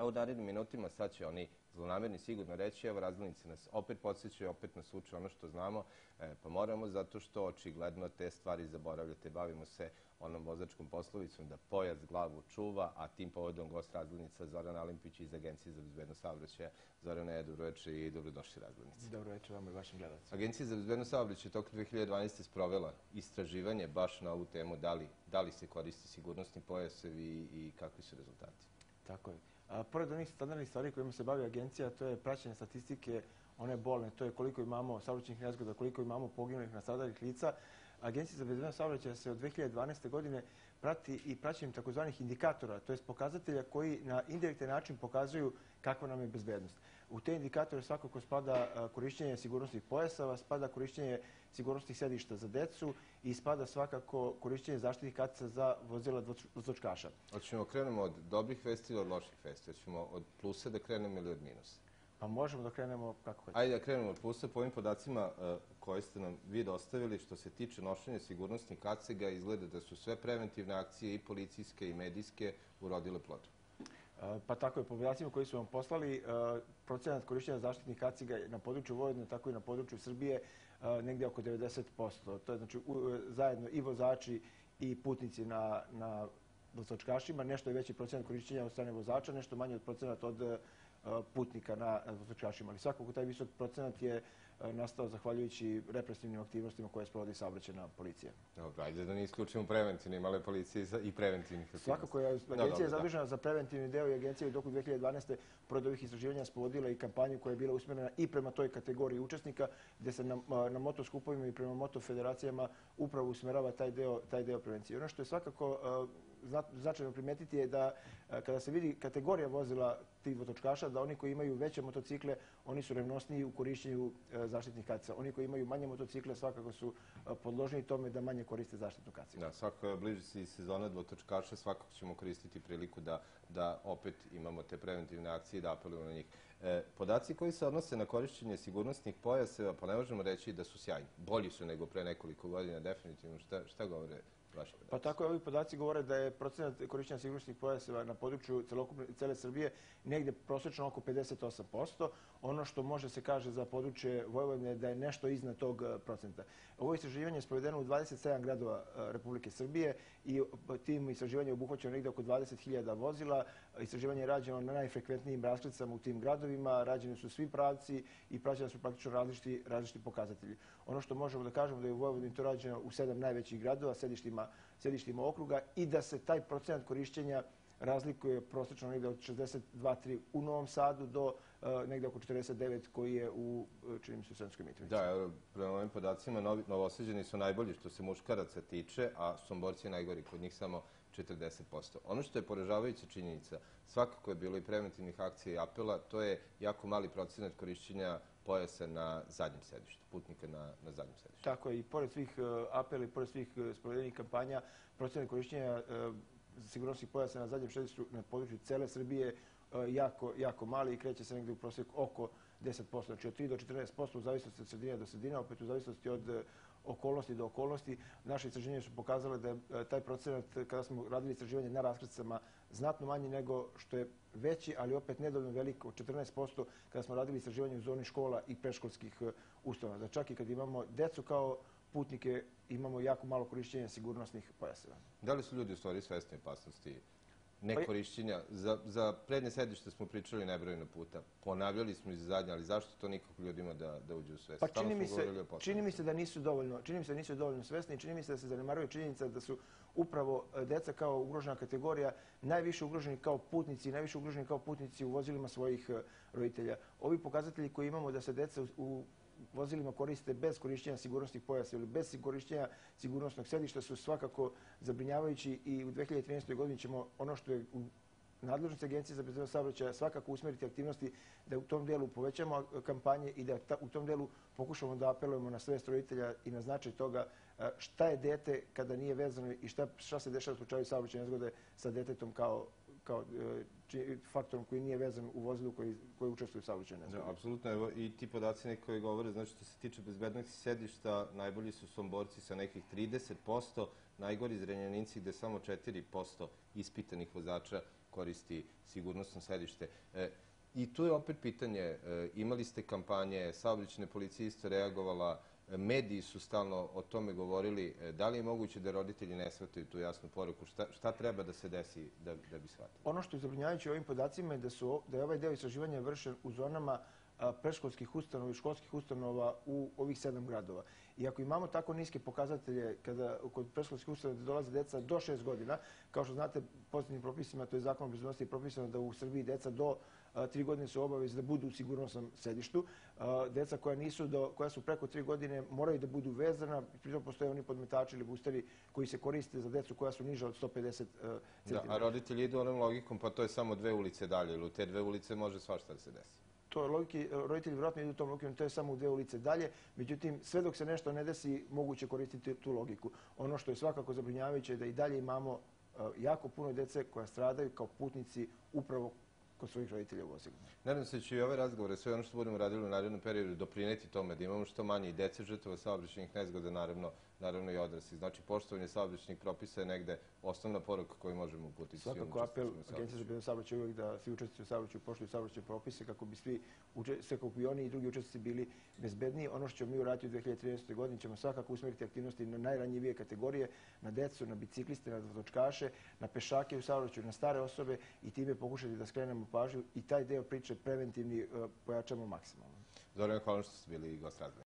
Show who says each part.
Speaker 1: A u narednim minutima sad će oni zlonamerni sigurno reći, evo razglednice nas opet podsjećaju, opet nas uče ono što znamo, pa moramo zato što očigledno te stvari zaboravljate. Bavimo se onom vozačkom poslovicom da pojas glavu čuva, a tim povodom gost razglednica Zoran Alimpić iz Agencije za bezbednost saobraćaja. Zorane, dobroveče i dobrodošli razglednici.
Speaker 2: Dobroveče vama i vašim gledalcima.
Speaker 1: Agencija za bezbednost saobraćaja tokom 2012. sprovela istraživanje baš na ovu temu da li se koristi sigurnosni pojasevi i kakvi su rezultati.
Speaker 2: Tako je. Pored onih standardnih stvari kojima se bavi agencija, to je praćenje statistike, one bolne, to je koliko imamo saobraćajnih nezgoda, koliko imamo poginulih, nastradalih lica. Agencija za bezbednost saobraćaja se od 2012. godine prati i praćenjem takozvanih indikatora, to je pokazatelja koji na indirektan način pokazuju kakva nam je bezbednost. U te indikatore svakako spada korišćenje sigurnosnih pojaseva, spada korišćenje sigurnosnih sedišta za decu i spada svakako korišćenje zaštitnih kaciga za vozila dvotočkaša.
Speaker 1: Hoćemo krenemo od dobrih vesti ili od loših vesti? Hoćemo od plusa da krenemo ili od minusa?
Speaker 2: Pa možemo da krenemo kako hoćemo.
Speaker 1: Ajde da krenemo od plusa. Po ovim podacima koje ste nam vi dostavili, što se tiče nošenja sigurnosnih kaciga, izgleda da su sve preventivne akcije, i policijske i medijske, urodile plodom.
Speaker 2: Pa tako je, po podacima koji su vam poslali, procenat korišćenja zaštitnih kaciga na području Vojvodine, tako i na području Srbije, negdje oko 90%. To je znači zajedno i vozači i putnici na vozočkašima. Nešto je veći procenat korišćenja od strane vozača, nešto manje od procenat od putnika na vozočkašima. Ali svakako taj visok procenat je nastao zahvaljujući represivnim aktivnostima koje sprovodi saobraćajna policija.
Speaker 1: Dobro, ajde da ne isključimo preventivne, imale policije i preventivnih aktivnosti.
Speaker 2: Svakako je agencija zadužena za preventivni deo i agencija je u toku 2012. pored ovih istraživanja spovodila i kampanju koja je bila usmjerena i prema toj kategoriji učesnika, gdje se na motoskupovima i prema motofederacijama upravo usmjerava taj deo prevencije. Ono što je svakako značajno primetiti je da kada se vidi kategorija vozila tih vozočkaša, da oni koji imaju veće motocikle, oni su revnosniji u korišćenju zaštitnih kaciga. Oni koji imaju manje motocikle svakako su podložniji tome da manje koriste zaštitnu kacigu.
Speaker 1: Da, svakako bliži se i sezona dvotočkaša, svakako ćemo koristiti priliku da opet imamo te preventivne akcije i da apelujemo na njih. Podaci koji se odnose na korišćenje sigurnosnih pojaseva, pa ne možemo reći da su sjajni. Bolji su nego pre nekoliko godina, definitivno. Šta govore vaši podaci?
Speaker 2: Pa tako je, ovi podaci govore da je procenat korišćenja sigurnosnih pojaseva na području cele Srbije negdje prosječno oko 58%. Ono što može se kaže za područje Vojvodine da je nešto iznad tog procenta. Ovo istraživanje je sprovedeno u 27 gradova Republike Srbije i tim istraživanjem je obuhvaćeno negdje oko 20.000 vozila. Istraživanje je rađeno na najfrekventnijim raskrsnicama u tim gradovima, rađeni su svi pravci i praćeni su praktično različiti pokazatelji. Ono što možemo da kažemo da je u Vojvodini to rađeno u 7 najvećih gradova, sedištima okruga i da se taj procenat korišćenja razlikuje prosječno negdje od 62,3 u Novom Sadu do negdje oko 49 koji je u, čini mi se, u Sremskoj Mitrovici.
Speaker 1: Da, prema ovim podacima Novosađani su najbolji što se muškaraca tiče, a Somborci je najgori, kod njih samo 40%. Ono što je poražavajuća činjenica, svakako je bilo i preventivnih akcija i apela, to je jako mali procenat korišćenja pojasa na zadnjem sedištu, putnika na zadnjem sedištu.
Speaker 2: Tako je, i pored svih apela i pored svih sprovedenih kampanja, procenat korišćenja sigurnosnih pojasa na zadnjem sedištu na području cele Srbije jako mali i kreće se negdje u prosjeku oko 10%, znači od 3 do 14% u zavisnosti od sredine do sredine, opet u zavisnosti od okolnosti do okolnosti. Naše istraživanje su pokazale da je taj procenat, kada smo radili istraživanje na raskrstama, znatno manji nego što je veći, ali opet nedovoljno veliko, od 14% kada smo radili istraživanje u zoni škola i predškolskih ustanova. Da čak i kad imamo decu kao putnike, imamo jako malo korišćenja sigurnosnih pojaseva.
Speaker 1: Da li su ljudi u stvari svesni opasnosti nekorišćenja? Za prednje sedište smo pričali nebrojeno puta. Ponavljali smo i za zadnje, ali zašto to nikako ljudima da uđe u svest?
Speaker 2: Pa čini mi se da nisu dovoljno svesni i čini mi se da se zanemaruje činjenica da su upravo deca kao ugrožena kategorija najviše ugroženi kao putnici i najviše ugroženi kao putnici u vozilima svojih roditelja. Ovi pokazatelji koji imamo da se deca u vozilima koriste bez korišćenja sigurnosnih pojasa ili bez korišćenja sigurnosnog sedišta su svakako zabrinjavajući i u 2013. godini ćemo ono što je u nadležnosti Agencije za bezbednost saobraćaja svakako usmjeriti aktivnosti da u tom delu povećamo kampanje i da u tom delu pokušamo da apelujemo na svest roditelja i na značaj toga šta je dete kada nije vezano i šta se dešava u slučaju saobraćajne nezgode sa detetom kao faktorom koji nije vezan u vozilu koji učestvuje u saobraćajnoj nezgodi.
Speaker 1: Apsolutno, evo i ti podaci neki koji govore, znači što se tiče bezbednosti sedišta, najbolji su Somborci sa nekih 30%, najgori Zrenjaninci gde samo 4% ispitanih vozača koristi sigurnosno sedište. I tu je opet pitanje, imali ste kampanje, saobraćajna policija isto reagovala, mediji su stalno o tome govorili. Da li je moguće da roditelji ne shvataju tu jasnu poruku? Šta treba da se desi da bi shvatili?
Speaker 2: Ono što je zabrinjavajuće ovim podacima je da je ovaj deo istraživanja vršen u zonama predškolskih ustanova i školskih ustanova u ovih 7 gradova. I ako imamo tako niske pokazatelje kod predškolskih ustanova da dolaze deca do 6 godina, kao što znate, pozitivnim propisima, to je Zakon o bezbednosti, je propisano da u Srbiji deca do 3 godine su obavezni da budu u sigurnosnom sedištu. Deca koja su preko 3 godine moraju da budu vezana, pritom postoje oni podmetači ili boosteri koji se koriste za decu koja su niža od 150 cm.
Speaker 1: A roditelji idu onom logikom, pa to je samo 2 ulice dalje, ili u te 2 ulice može svašta da se desi.
Speaker 2: Roditelji vjerojatno idu tom logikom, to je samo u 2 ulice dalje. Međutim, sve dok se nešto ne desi, moguće koristiti tu logiku. Ono što je svakako zabrinjavajuće je da i dalje imamo jako puno dece koja stradaju kao putnici upravo kod svojih roditelja u vozilu.
Speaker 1: Nadam se da će i ove razgovore, sve ono što budemo radili u narednom periodu, doprineti tome da imamo što manje i dece žrtava saobraćajnih nezgoda, naravno i odrasli. Znači, poštovanje saobraćajnih propisa je negde osnovna poruka koju možemo uputiti.
Speaker 2: Svakako apel Agencije za bezbednost saobraćaja uvijek da svi učesnici u saobraćaju poštuju saobraćajne propise kako bi oni i drugi učesnici bili bezbedniji. Ono što ćemo mi uraditi u 2013. godini ćemo svakako usmeriti aktivnosti na najranjivije kategorije, na decu, na bicikliste, na vozačkaše, na pešake u saobraćaju, na stare osobe i time pokušati da skrenemo pažnju i taj deo priče preventivni pojačamo maksimalno.
Speaker 1: Zoran, hvala što ste bili gost Razgovora.